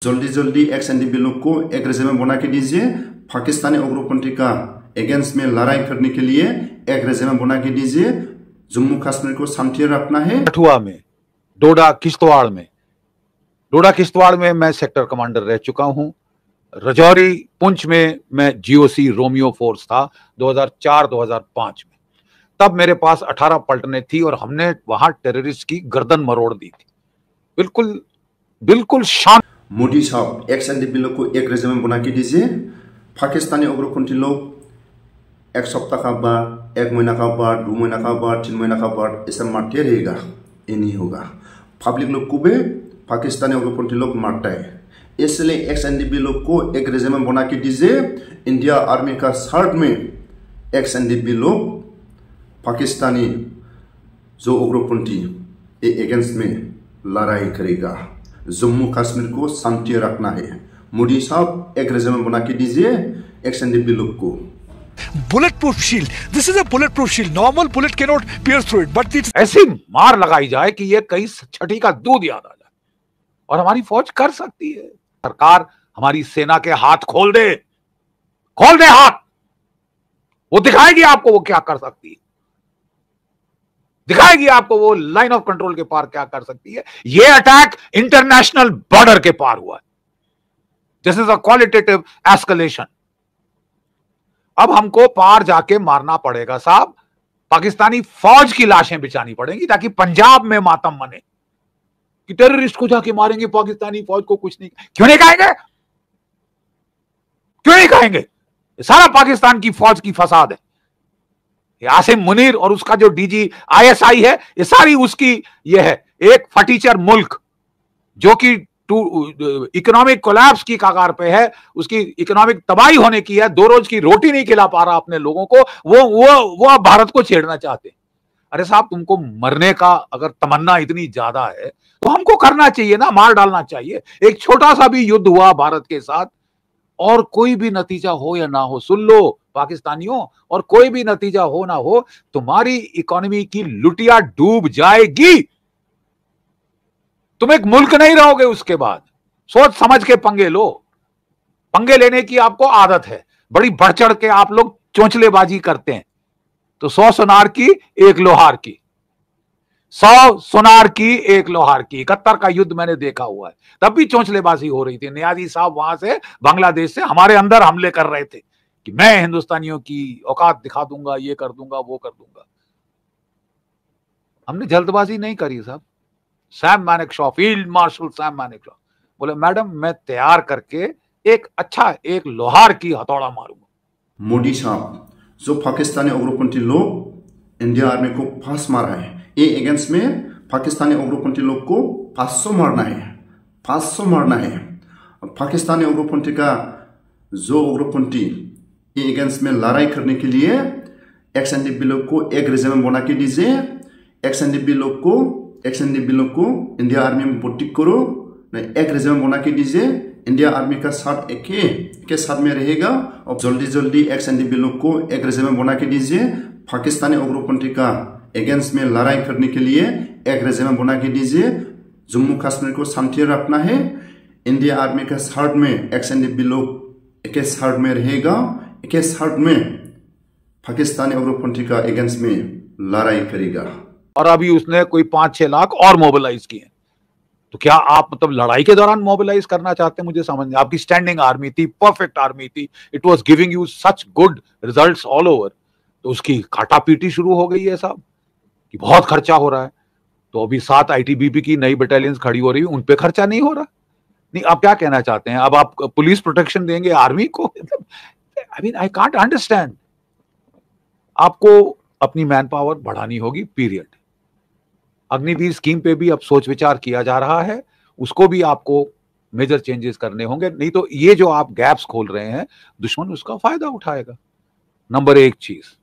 जल्दी जल्दी XNDP लोग को एक रेजिमेंट बना के दीजिए। पाकिस्तानी उग्रपंथी का अगेंस्ट में लड़ाई करने के लिए एक रेजिमेंट बना के दीजिए। जम्मू कश्मीर को शांति रखना है। कठुआ में, डोडा किश्तवाड़ में मैं सेक्टर कमांडर रह चुका हूं। रजौरी पुंछ में मैं GOC रोमियो फोर्स था 2004-2005 में। तब मेरे पास 18 पलटनें थी और हमने वहां टेररिस्ट की गर्दन मरोड़ दी थी। बिल्कुल शांत। मोदी साहब XNDP लोग को एक रेजिमेंट बना के दीजिए। पाकिस्तानी उग्रपंथी लोग एक सप्ताह का बाद, एक महीना का बाद, 2 महीना का बाद, 3 महीना का बाद ऐसा मारते रहेगा। ये नहीं होगा। पब्लिक लोग को भी पाकिस्तानी उग्रपंथी लोग मारता है, इसलिए XNDP लोग को एक रेजिमेंट बना के दीजिए। इंडिया आर्मी का शर्ट में XNDP लोग पाकिस्तानी जो उग्रपंथी के अगेंस्ट में लड़ाई करेगा। जम्मू कश्मीर को शांति रखना है। मोदी साहब एक रेजिमेंट बना के दीजिए XNDP लोग को। Bulletproof shield. This is a bulletproof shield. Normal bullet cannot pierce through it, but it's ऐसी मार लगाई जाए कि ये कई छठी का दूध याद आ जाए, और हमारी फौज कर सकती है। सरकार हमारी सेना के हाथ खोल दे हाथ। वो दिखाएगी आपको वो क्या कर सकती है, दिखाएगी आपको वो लाइन ऑफ कंट्रोल के पार क्या कर सकती है। ये अटैक इंटरनेशनल बॉर्डर के पार हुआ है। This is a qualitative escalation. अब हमको पार जाके मारना पड़ेगा साहब। पाकिस्तानी फौज की लाशें बिछानी पड़ेंगी ताकि पंजाब में मातम मने कि टेररिस्ट को जाके मारेंगे, पाकिस्तानी फौज को कुछ नहीं। क्यों नहीं कहेंगे? सारा पाकिस्तान की फौज की फसाद है। आसिम मुनीर और उसका जो DG ISI है, ये सारी उसकी ये है। एक फटीचर मुल्क जो कि इकोनॉमिक कोलैप्स की कगार पे है, उसकी इकोनॉमिक तबाही होने की है, 2 रोज की रोटी नहीं खिला पा रहा अपने लोगों को, वो अब भारत को छेड़ना चाहते हैं। अरे साहब, तुमको मरने का अगर तमन्ना इतनी ज्यादा है तो हमको करना चाहिए ना, मार डालना चाहिए। एक छोटा सा भी युद्ध हुआ भारत के साथ और कोई भी नतीजा हो या ना हो, सुन लो पाकिस्तानियों, और कोई भी नतीजा हो ना हो, तुम्हारी इकोनॉमी की लुटिया डूब जाएगी। तुम एक मुल्क नहीं रहोगे उसके बाद। सोच समझ के पंगे लो। पंगे लेने की आपको आदत है, बड़ी बढ़ चढ़ के आप लोग चोंचलेबाजी करते हैं। तो 100 सुनार की 1 लोहार की, 100 सुनार की 1 लोहार की। 71 का युद्ध मैंने देखा हुआ है, तब भी चोंचलेबाजी हो रही थी। नियाजी साहब वहां से बांग्लादेश से हमारे अंदर हमले कर रहे थे कि मैं हिंदुस्तानियों की औकात दिखा दूंगा, ये कर दूंगा, वो कर दूंगा। हमने जल्दबाजी नहीं करी साहब। Sam Manekshaw, field marshal Sam Manekshaw बोले, मैडम मैं तैयार करके एक लोहार की हथौड़ा मारूंगा। मोदी साहब जो पाकिस्तानी उग्रपंथी लोग इंडिया आर्मी को 5 मारा है, ये अगेंस्ट में पाकिस्तानी उग्रपंथी लोग को 500 मारना है। पाकिस्तानी उग्रपंथी का जो उग्रपंथी ये अगेंस्ट में लड़ाई करने के लिए XNDP लोग को एक रेजिमेंट बना के दीजिए। XNDP लोग को इंडिया आर्मी में भर्ती करो, एक रेजिमेंट बना के दीजिए। इंडिया आर्मी का साथ एक साथ में रहेगा। और जल्दी जल्दी XNDP लोग को एक रेजिमेंट बना के दीजिए। पाकिस्तानी उग्रपंथी का अगेंस्ट में लड़ाई करने के लिए एक रेजिमेंट बना के दीजिए। जम्मू कश्मीर को शांति रखना है। इंडिया आर्मी का साथ में XNDP लोग एक साथ में रहेगा, एक साथ में पाकिस्तानी उग्रपंथी का अगेंस्ट में लड़ाई करेगा। और अभी उसने कोई 5-6 लाख और मोबिलाइज किए। तो क्या आप मतलब लड़ाई के दौरान मोबिलाइज करना चाहते हैं? मुझे समझ नहीं। आपकी स्टैंडिंग आर्मी थी, परफेक्ट आर्मी थी, it was giving you such good results all over. तो उसकी काटापीटी शुरू हो गई है साहब कि बहुत खर्चा हो रहा है। तो अभी 7 ITBP की नई बटालियंस खड़ी हो रही है, उन पे खर्चा नहीं हो रहा। नहीं, आप क्या कहना चाहते हैं? अब आप पुलिस प्रोटेक्शन देंगे आर्मी को? I mean I can't understand. आपको अपनी मैन पावर बढ़ानी होगी, पीरियड। अग्निवीर स्कीम पे भी अब सोच विचार किया जा रहा है, उसको भी आपको मेजर चेंजेस करने होंगे। नहीं तो ये जो आप गैप्स खोल रहे हैं, दुश्मन उसका फायदा उठाएगा। नंबर 1 चीज।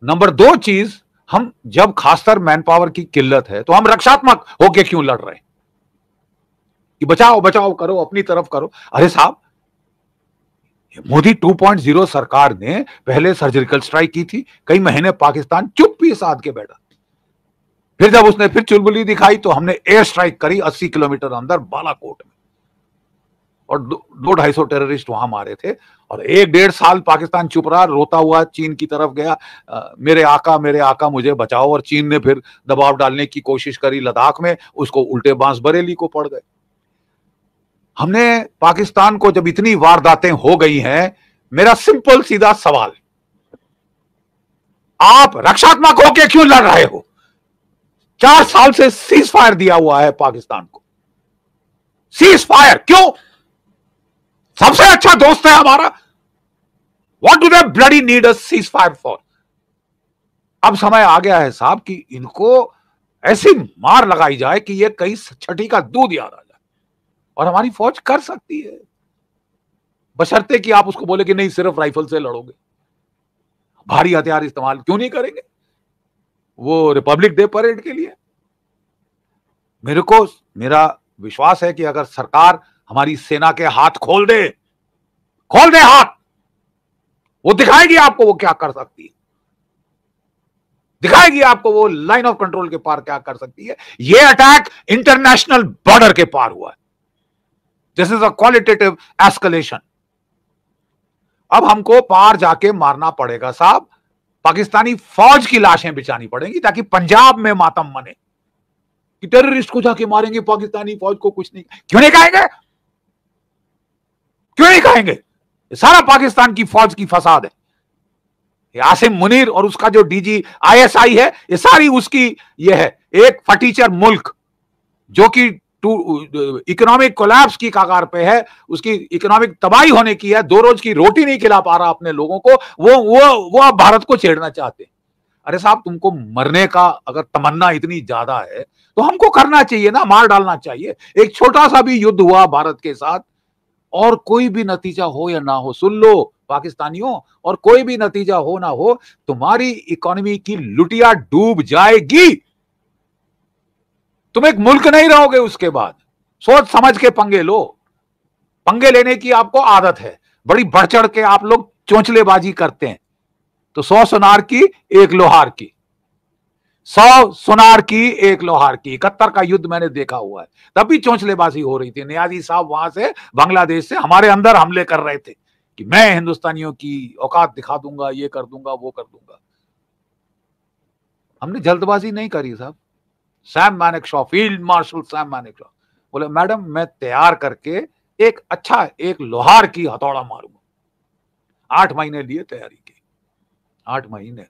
नंबर 2 चीज, हम जब खासकर मैन पावर की किल्लत है तो हम रक्षात्मक होके क्यों लड़ रहे हैं कि बचाओ करो, अपनी तरफ करो। अरे साहब, मोदी 2.0 सरकार ने पहले सर्जिकल स्ट्राइक की थी, कई महीने पाकिस्तान चुप्पी साध के बैठा। फिर जब उसने फिर चुलबुली दिखाई तो हमने एयर स्ट्राइक करी 80 किलोमीटर अंदर बालाकोट में। और 200-250 टेररिस्ट वहां मारे थे। और 1-1.5 साल पाकिस्तान चुप रहा, रोता हुआ चीन की तरफ गया, मेरे आका मुझे बचाओ। और चीन ने फिर दबाव डालने की कोशिश करी लद्दाख में, उसको उल्टे बांस बरेली को पड़ गए। हमने पाकिस्तान को जब इतनी वारदातें हो गई हैं, मेरा सिंपल सीधा सवाल, आप रक्षात्मक होकर क्यों लड़ रहे हो? 4 साल से सीज फायर दिया हुआ है पाकिस्तान को। सीज फायर क्यों? सबसे अच्छा दोस्त है हमारा। What do they bloody need a cease fire for? अब समय आ गया है साहब कि इनको ऐसी मार लगाई जाए कि ये कहीं छठी का दूध याद आ जाए। और हमारी फौज कर सकती है, बशर्ते कि आप उसको बोले कि नहीं सिर्फ राइफल से लड़ोगे। भारी हथियार इस्तेमाल क्यों नहीं करेंगे वो रिपब्लिक डे परेड के लिए? मेरा विश्वास है कि अगर सरकार हमारी सेना के हाथ खोल दे हाथ, वो दिखाएगी आपको वो क्या कर सकती है, दिखाएगी आपको वो लाइन ऑफ कंट्रोल के पार क्या कर सकती है। ये अटैक इंटरनेशनल बॉर्डर के पार हुआ है। This is a qualitative escalation. अब हमको पार जाके मारना पड़ेगा साहब, पाकिस्तानी फौज की लाशें बिछानी पड़ेंगी ताकि पंजाब में मातम मने कि टेररिस्ट को जाके मारेंगे, पाकिस्तानी फौज को कुछ नहीं। क्यों नहीं कहेंगे? क्यों नहीं कहेंगे? ये सारा पाकिस्तान की फौज की फसाद है। ये आसिम मुनीर और उसका जो डीजी ISI है, ये सारी उसकी ये है। एक फटीचर मुल्क जो कि इकोनॉमिक कोलैप्स की कगार पे है, उसकी इकोनॉमिक तबाही होने की है, 2 रोज की रोटी नहीं खिला पा रहा अपने लोगों को, वो अब भारत को छेड़ना चाहते हैं। अरे साहब, तुमको मरने का अगर तमन्ना इतनी ज्यादा है तो हमको करना चाहिए ना, मार डालना चाहिए। एक छोटा सा भी युद्ध हुआ भारत के साथ और कोई भी नतीजा हो या ना हो, सुन लो पाकिस्तानियों, और कोई भी नतीजा हो ना हो, तुम्हारी इकोनॉमी की लुटिया डूब जाएगी। तुम एक मुल्क नहीं रहोगे उसके बाद। सोच समझ के पंगे लो। पंगे लेने की आपको आदत है, बड़ी बढ़ चढ़ के आप लोग चोंचलेबाजी करते हैं। तो 100 सुनार की 1 लोहार की, 100 सुनार की 1 लोहार की। 71 का युद्ध मैंने देखा हुआ है, तब भी चोंचलेबाजी हो रही थी। नियाजी साहब वहां से बांग्लादेश से हमारे अंदर हमले कर रहे थे कि मैं हिंदुस्तानियों की औकात दिखा दूंगा, ये कर दूंगा, वो कर दूंगा। हमने जल्दबाजी नहीं करी साहब। Sam Manekshaw, field marshal Sam Manekshaw बोले, मैडम मैं तैयार करके एक लोहार की हथौड़ा मारूंगा। 8 महीने लिए तैयारी की, 8 महीने,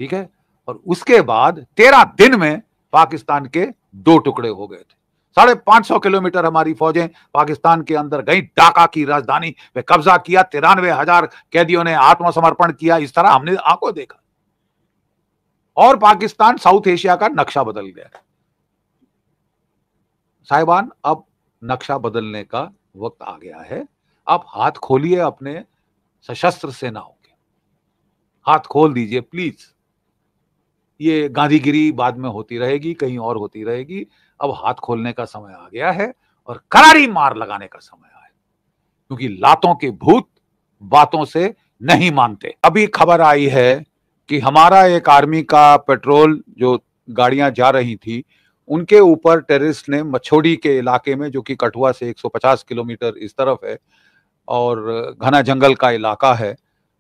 ठीक है। और उसके बाद 13 दिन में पाकिस्तान के 2 टुकड़े हो गए थे। 550 किलोमीटर हमारी फौजें पाकिस्तान के अंदर गई, ढाका की राजधानी पे कब्जा किया, 93,000 कैदियों ने आत्मसमर्पण किया। इस तरह हमने आंखों देखा और पाकिस्तान साउथ एशिया का नक्शा बदल गया। साहिबान, अब नक्शा बदलने का वक्त आ गया है। आप हाथ खोलिए अपने सशस्त्र सेनाओं के, हाथ खोल दीजिए प्लीज। ये गांधीगिरी बाद में होती रहेगी, कहीं और होती रहेगी। अब हाथ खोलने का समय आ गया है और करारी मार लगाने का समय आया है, क्योंकि लातों के भूत बातों से नहीं मानते। अभी खबर आई है कि हमारा एक आर्मी का पेट्रोल जो गाड़ियां जा रही थी, उनके ऊपर टेररिस्ट ने मछोड़ी के इलाके में, जो कि कठुआ से 150 किलोमीटर इस तरफ है और घना जंगल का इलाका है,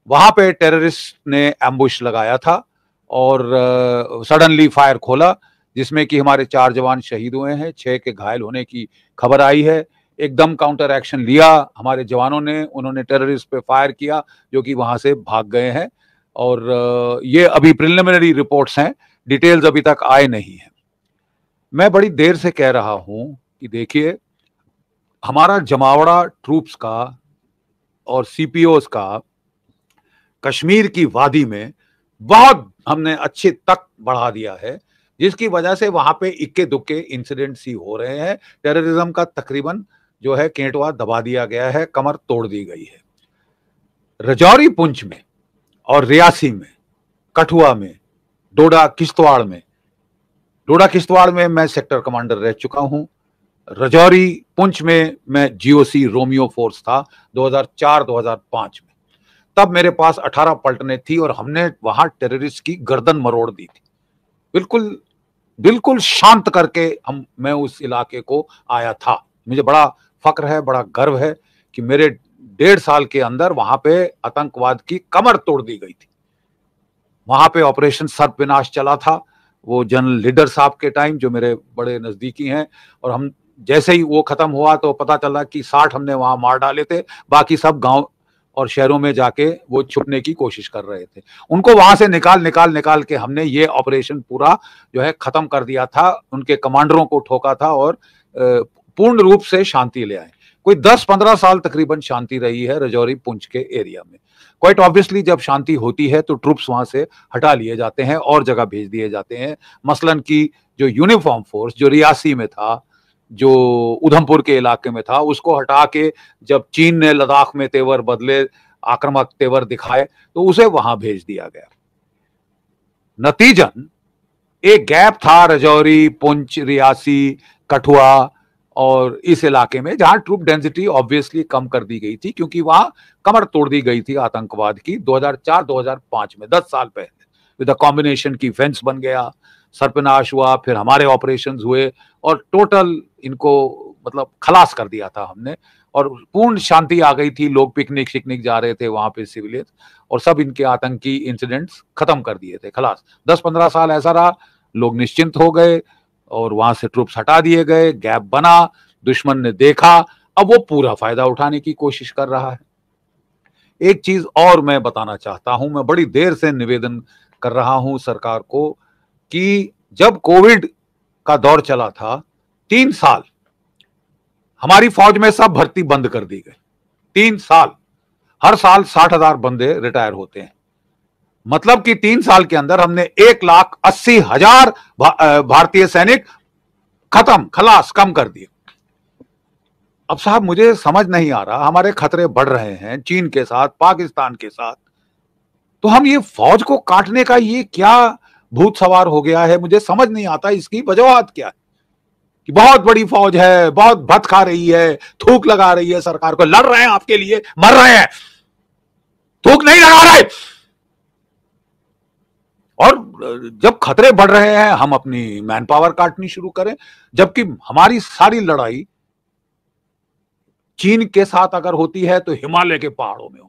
वहां पे टेररिस्ट ने एम्बुश लगाया था और सडनली फायर खोला, जिसमें कि हमारे 4 जवान शहीद हुए हैं, 6 के घायल होने की खबर आई है। एकदम काउंटर एक्शन लिया हमारे जवानों ने, उन्होंने टेररिस्ट पे फायर किया जो कि वहां से भाग गए हैं। और ये अभी प्रिलिमिनरी रिपोर्ट्स हैं, डिटेल्स अभी तक आए नहीं हैं। मैं बड़ी देर से कह रहा हूं कि देखिए, हमारा जमावड़ा ट्रूप्स का और CPOs का कश्मीर की वादी में बहुत हमने अच्छे तक बढ़ा दिया है, जिसकी वजह से वहां पे इक्के दुक्के इंसिडेंट्स ही हो रहे हैं। टेररिज्म का तकरीबन जो है केंटवा दबा दिया गया है, कमर तोड़ दी गई है। रजौरी पुंछ में और रियासी में, कठुआ में, डोडा किश्तवाड़ में मैं सेक्टर कमांडर रह चुका हूं। रजौरी पुंछ में मैं GOC रोमियो फोर्स था 2004-2005 में। तब मेरे पास 18 पलटनें थी और हमने वहां टेररिस्ट की गर्दन मरोड़ दी थी। बिल्कुल शांत करके मैं उस इलाके को आया था। मुझे बड़ा फक्र है, बड़ा गर्व है कि मेरे 1.5 साल के अंदर वहां पे आतंकवाद की कमर तोड़ दी गई थी। वहां पे ऑपरेशन सर्पविनाश चला था, वो जनरल लीडर साहब के टाइम, जो मेरे बड़े नजदीकी हैं, और हम जैसे ही वो खत्म हुआ तो पता चला कि 60 हमने वहां मार डाले थे, बाकी सब गांव और शहरों में जाके वो छुपने की कोशिश कर रहे थे। उनको वहां से निकाल के हमने ये ऑपरेशन पूरा जो है खत्म कर दिया था, उनके कमांडरों को ठोका था और पूर्ण रूप से शांति ले आए। कोई 10-15 साल तकरीबन शांति रही है रजौरी पुंछ के एरिया में। क्वाइट ऑब्वियसली जब शांति होती है तो ट्रूप्स वहां से हटा लिए जाते हैं और जगह भेज दिए जाते हैं। मसलन की जो यूनिफॉर्म फोर्स जो रियासी में था, जो उधमपुर के इलाके में था, उसको हटा के जब चीन ने लद्दाख में तेवर बदले, आक्रामक तेवर दिखाए, तो उसे वहां भेज दिया गया। नतीजन एक गैप था रजौरी, पुंछ, रियासी, कठुआ और इस इलाके में, जहां ट्रूप डेंसिटी ऑब्वियसली कम कर दी गई थी, क्योंकि वहां कमर तोड़ दी गई थी आतंकवाद की 2004-2005 में, 10 साल पहले। विद कॉम्बिनेशन की फेंस बन गया, सर्पनाश हुआ, फिर हमारे ऑपरेशंस हुए और टोटल इनको मतलब खलास कर दिया था हमने, और पूर्ण शांति आ गई थी। लोग पिकनिक शिकनिक जा रहे थे वहां पे सिविलियन, और सब इनके आतंकी इंसिडेंट्स खत्म कर दिए थे, खलास। 10-15 साल ऐसा रहा, लोग निश्चिंत हो गए और वहां से ट्रूप्स हटा दिए गए, गैप बना, दुश्मन ने देखा, अब वो पूरा फायदा उठाने की कोशिश कर रहा है। एक चीज और मैं बताना चाहता हूं, मैं बड़ी देर से निवेदन कर रहा हूं सरकार को कि जब कोविड का दौर चला था, 3 साल हमारी फौज में सब भर्ती बंद कर दी गई। 3 साल, हर साल 60,000 बंदे रिटायर होते हैं। मतलब कि 3 साल के अंदर हमने 1,80,000 भारतीय सैनिक खत्म, खलास, कम कर दिए। अब साहब मुझे समझ नहीं आ रहा, हमारे खतरे बढ़ रहे हैं चीन के साथ, पाकिस्तान के साथ, तो हम ये फौज को काटने का ये क्या भूत सवार हो गया है, मुझे समझ नहीं आता इसकी वजूहत क्या है। कि बहुत बड़ी फौज है, बहुत भत खा रही है, थूक लगा रही है सरकार को, लड़ रहे हैं आपके लिए, मर रहे हैं, थूक नहीं लगा रहे। और जब खतरे बढ़ रहे हैं हम अपनी मैन पावर काटनी शुरू करें, जबकि हमारी सारी लड़ाई चीन के साथ अगर होती है तो हिमालय के पहाड़ों में होगी,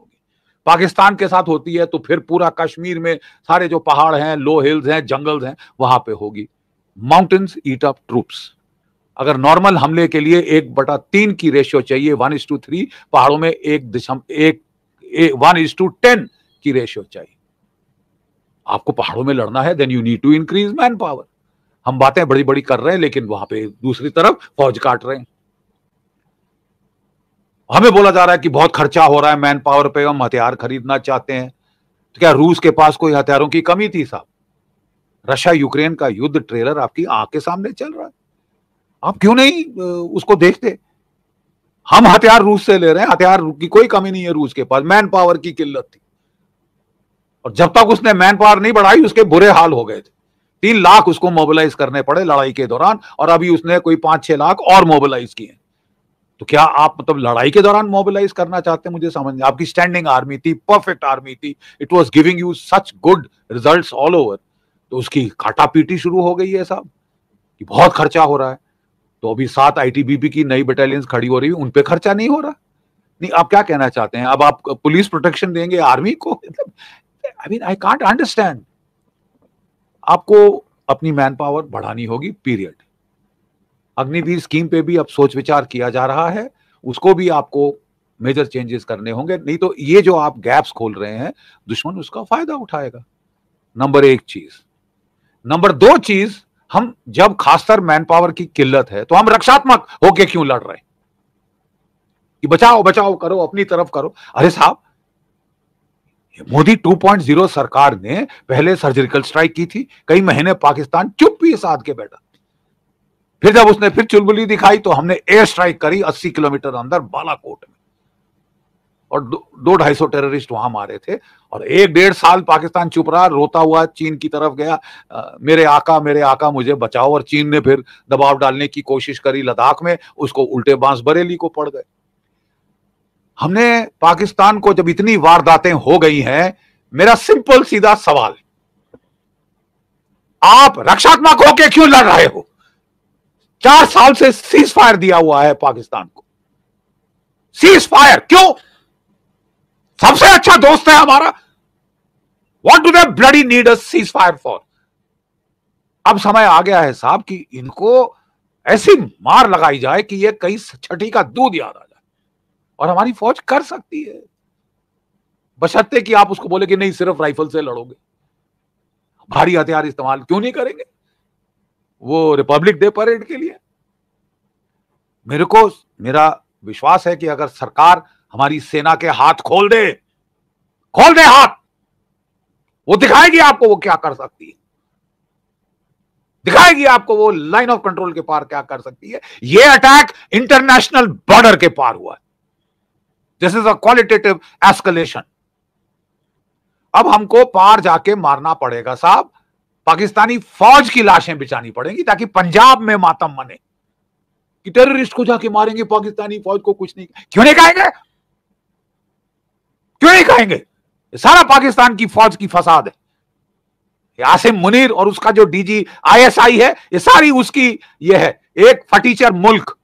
पाकिस्तान के साथ होती है तो फिर पूरा कश्मीर में सारे जो पहाड़ हैं, लो हिल्स हैं, जंगल्स हैं, वहां पे होगी। माउंटेन्स ईट अप ट्रूप्स। अगर नॉर्मल हमले के लिए 1/3 की रेशियो चाहिए, 1:3, पहाड़ों में 1:10 की रेशियो चाहिए। आपको पहाड़ों में लड़ना है, then you need to increase man power. हम बातें बड़ी बड़ी कर रहे हैं, लेकिन वहां पे दूसरी तरफ फौज काट रहे हैं। हमें बोला जा रहा है कि बहुत खर्चा हो रहा है मैन पावर पे, हम हथियार खरीदना चाहते हैं। तो क्या रूस के पास कोई हथियारों की कमी थी साहब? रशिया यूक्रेन का युद्ध ट्रेलर आपकी आंख के सामने चल रहा है, आप क्यों नहीं उसको देखते? हम हथियार रूस से ले रहे हैं, हथियार की कोई कमी नहीं है रूस के पास, मैन पावर की किल्लत थी। और जब तक उसने मैन पावर नहीं बढ़ाई, उसके बुरे हाल हो गए थे। 3 लाख उसको मोबिलाइज करने पड़े लड़ाई के दौरान, और अभी उसने कोई 5-6 लाख और मोबिलाइज किए। तो क्या आप मतलब लड़ाई के दौरान मोबिलाइज करना चाहते हैं? मुझे समझ नहीं। आपकी स्टैंडिंग आर्मी थी, परफेक्ट आर्मी थी, it was giving you such good results all over, तो उसकी काटापीटी शुरू हो गई है साहब कि बहुत खर्चा हो रहा है। तो अभी 7 आईटीबीपी की नई बटालियंस खड़ी हो रही है, उन पे खर्चा नहीं हो रहा। नहीं, आप क्या कहना चाहते हैं? अब आप पुलिस प्रोटेक्शन देंगे आर्मी को? I mean I can't understand. आपको अपनी मैन पावर बढ़ानी होगी, पीरियड। अग्निवीर स्कीम पे भी अब सोच विचार किया जा रहा है, उसको भी आपको मेजर चेंजेस करने होंगे, नहीं तो ये जो आप गैप्स खोल रहे हैं, दुश्मन उसका फायदा उठाएगा। नंबर 1 चीज। नंबर 2 चीज, हम जब खासकर मैन पावर की किल्लत है तो हम रक्षात्मक होके क्यों लड़ रहे हैं कि बचाओ बचाओ करो, अपनी तरफ करो? अरे साहब, मोदी 2.0 सरकार ने पहले सर्जिकल स्ट्राइक की थी, कई महीने पाकिस्तान चुप्पी साध के बैठा। फिर जब उसने फिर चुलबुली दिखाई तो हमने एयर स्ट्राइक करी 80 किलोमीटर अंदर बालाकोट में, और 200-250 टेररिस्ट वहां मारे थे। और 1-1.5 साल पाकिस्तान चुप रहा, रोता हुआ चीन की तरफ गया, मेरे आका मुझे बचाओ। और चीन ने फिर दबाव डालने की कोशिश करी लद्दाख में, उसको उल्टे बांस बरेली को पड़ गए। हमने पाकिस्तान को जब इतनी वारदातें हो गई हैं, मेरा सिंपल सीधा सवाल, आप रक्षात्मक होके क्यों लड़ रहे हो? 4 साल से सीज फायर दिया हुआ है पाकिस्तान को, सीज फायर क्यों? सबसे अच्छा दोस्त है हमारा। What do they bloody need a cease fire for? अब समय आ गया है साहब कि इनको ऐसी मार लगाई जाए कि ये कहीं छठी का दूध याद आ जाए, और हमारी फौज कर सकती है, बशर्ते कि आप उसको बोले कि नहीं सिर्फ राइफल से लड़ोगे, भारी हथियार इस्तेमाल क्यों नहीं करेंगे वो रिपब्लिक डे परेड के लिए। मेरा विश्वास है कि अगर सरकार हमारी सेना के हाथ खोल दे हाथ, वो दिखाएगी आपको वो क्या कर सकती है, दिखाएगी आपको वो लाइन ऑफ कंट्रोल के पार क्या कर सकती है। ये अटैक इंटरनेशनल बॉर्डर के पार हुआ है। This is a qualitative escalation. अब हमको पार जाके मारना पड़ेगा साहब, पाकिस्तानी फौज की लाशें बिछानी पड़ेंगी ताकि पंजाब में मातम मने कि टेररिस्ट को जाके मारेंगे, पाकिस्तानी फौज को कुछ नहीं। क्यों नहीं कहेंगे? क्यों नहीं कहेंगे? सारा पाकिस्तान की फौज की फसाद है। आसिम मुनीर और उसका जो डीजी आईएसआई है, ये सारी उसकी ये है। एक फटीचर मुल्क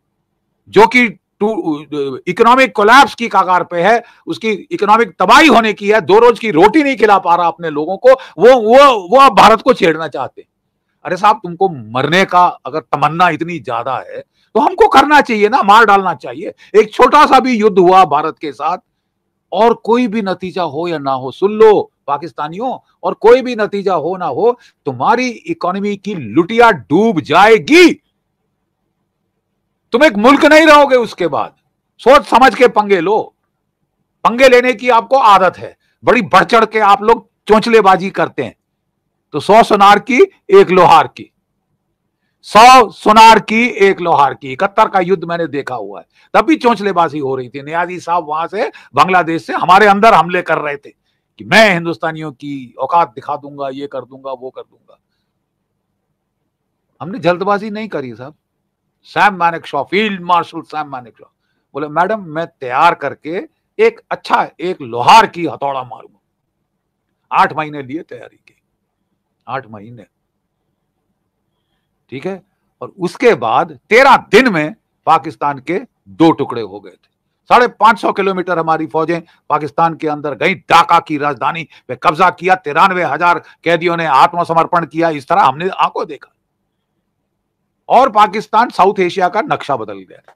जो कि इकोनॉमिक कोलैप्स की कगार पे है, उसकी इकोनॉमिक तबाही होने की है, 2 रोज की रोटी नहीं खिला पा रहा अपने लोगों को, वो अब भारत को छेड़ना चाहते हैं। अरे साहब, तुमको मरने का अगर तमन्ना इतनी ज्यादा है तो हमको करना चाहिए ना, मार डालना चाहिए। एक छोटा सा भी युद्ध हुआ भारत के साथ और कोई भी नतीजा हो या ना हो, सुन लो पाकिस्तानियों, और कोई भी नतीजा हो ना हो, तुम्हारी इकोनॉमी की लुटिया डूब जाएगी। तुम एक मुल्क नहीं रहोगे उसके बाद। सोच समझ के पंगे लो। पंगे लेने की आपको आदत है, बड़ी बढ़ चढ़ के आप लोग चोंचलेबाजी करते हैं। तो 100 सुनार की 1 लोहार की, 100 सुनार की 1 लोहार की। 71 का युद्ध मैंने देखा हुआ है, तब भी चोंचलेबाजी हो रही थी। नियाजी साहब वहां से बांग्लादेश से हमारे अंदर हमले कर रहे थे कि मैं हिंदुस्तानियों की औकात दिखा दूंगा, ये कर दूंगा, वो कर दूंगा। हमने जल्दबाजी नहीं करी साहब। Sam Manekshaw, field marshal Sam Manekshaw बोले, मैडम मैं तैयार करके एक लोहार की हथौड़ा मारूंगा। 8 महीने लिए तैयारी की, 8 महीने, ठीक है। और उसके बाद 13 दिन में पाकिस्तान के 2 टुकड़े हो गए थे। 550 किलोमीटर हमारी फौजें पाकिस्तान के अंदर गई, ढाका की राजधानी पे कब्जा किया, 93,000 कैदियों ने आत्मसमर्पण किया। इस तरह हमने आंखों देखा, और पाकिस्तान साउथ एशिया का नक्शा बदल गया।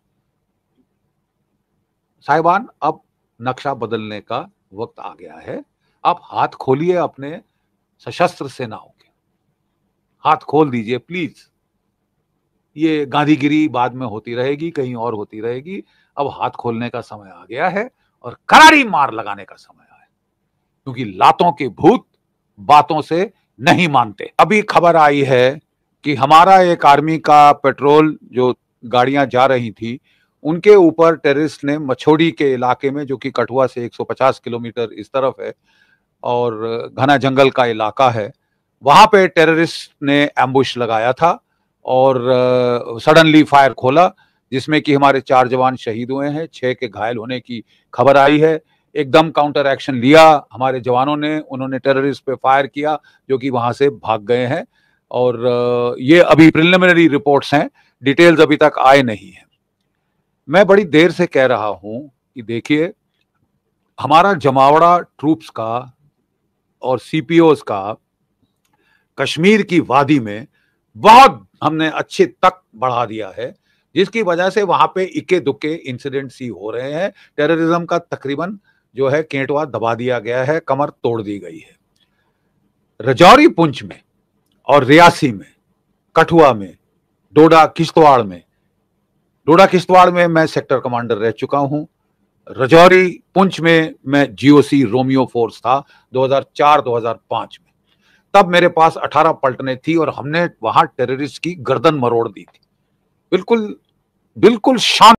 साहिबान, अब नक्शा बदलने का वक्त आ गया है। आप हाथ खोलिए अपने सशस्त्र सेनाओं के, हाथ खोल दीजिए प्लीज। ये गांधीगिरी बाद में होती रहेगी, कहीं और होती रहेगी। अब हाथ खोलने का समय आ गया है और करारी मार लगाने का समय आया है, क्योंकि लातों के भूत बातों से नहीं मानते। अभी खबर आई है कि हमारा एक आर्मी का पेट्रोल जो गाड़ियां जा रही थी, उनके ऊपर टेररिस्ट ने मछोड़ी के इलाके में, जो कि कठुआ से 150 किलोमीटर इस तरफ है और घना जंगल का इलाका है, वहां पे टेररिस्ट ने एम्बुश लगाया था और सडनली फायर खोला, जिसमें कि हमारे 4 जवान शहीद हुए हैं, 6 के घायल होने की खबर आई है। एकदम काउंटर एक्शन लिया हमारे जवानों ने, उन्होंने टेररिस्ट पे फायर किया जो कि वहां से भाग गए हैं। और ये अभी प्रिलिमिनरी रिपोर्ट्स हैं, डिटेल्स अभी तक आए नहीं हैं। मैं बड़ी देर से कह रहा हूं कि देखिए, हमारा जमावड़ा ट्रूप्स का और सीपीओस का कश्मीर की वादी में बहुत हमने अच्छे तक बढ़ा दिया है, जिसकी वजह से वहां पे इक्के दुक्के इंसिडेंट्स ही हो रहे हैं। टेररिज्म का तकरीबन जो है केंटवा दबा दिया गया है, कमर तोड़ दी गई है। रजौरी पुंछ में और रियासी में, कठुआ में, डोडा किश्तवाड़ में मैं सेक्टर कमांडर रह चुका हूं। रजौरी पुंछ में मैं जीओसी रोमियो फोर्स था 2004-2005 में। तब मेरे पास 18 पलटनें थी और हमने वहां टेररिस्ट की गर्दन मरोड़ दी थी, बिल्कुल शांत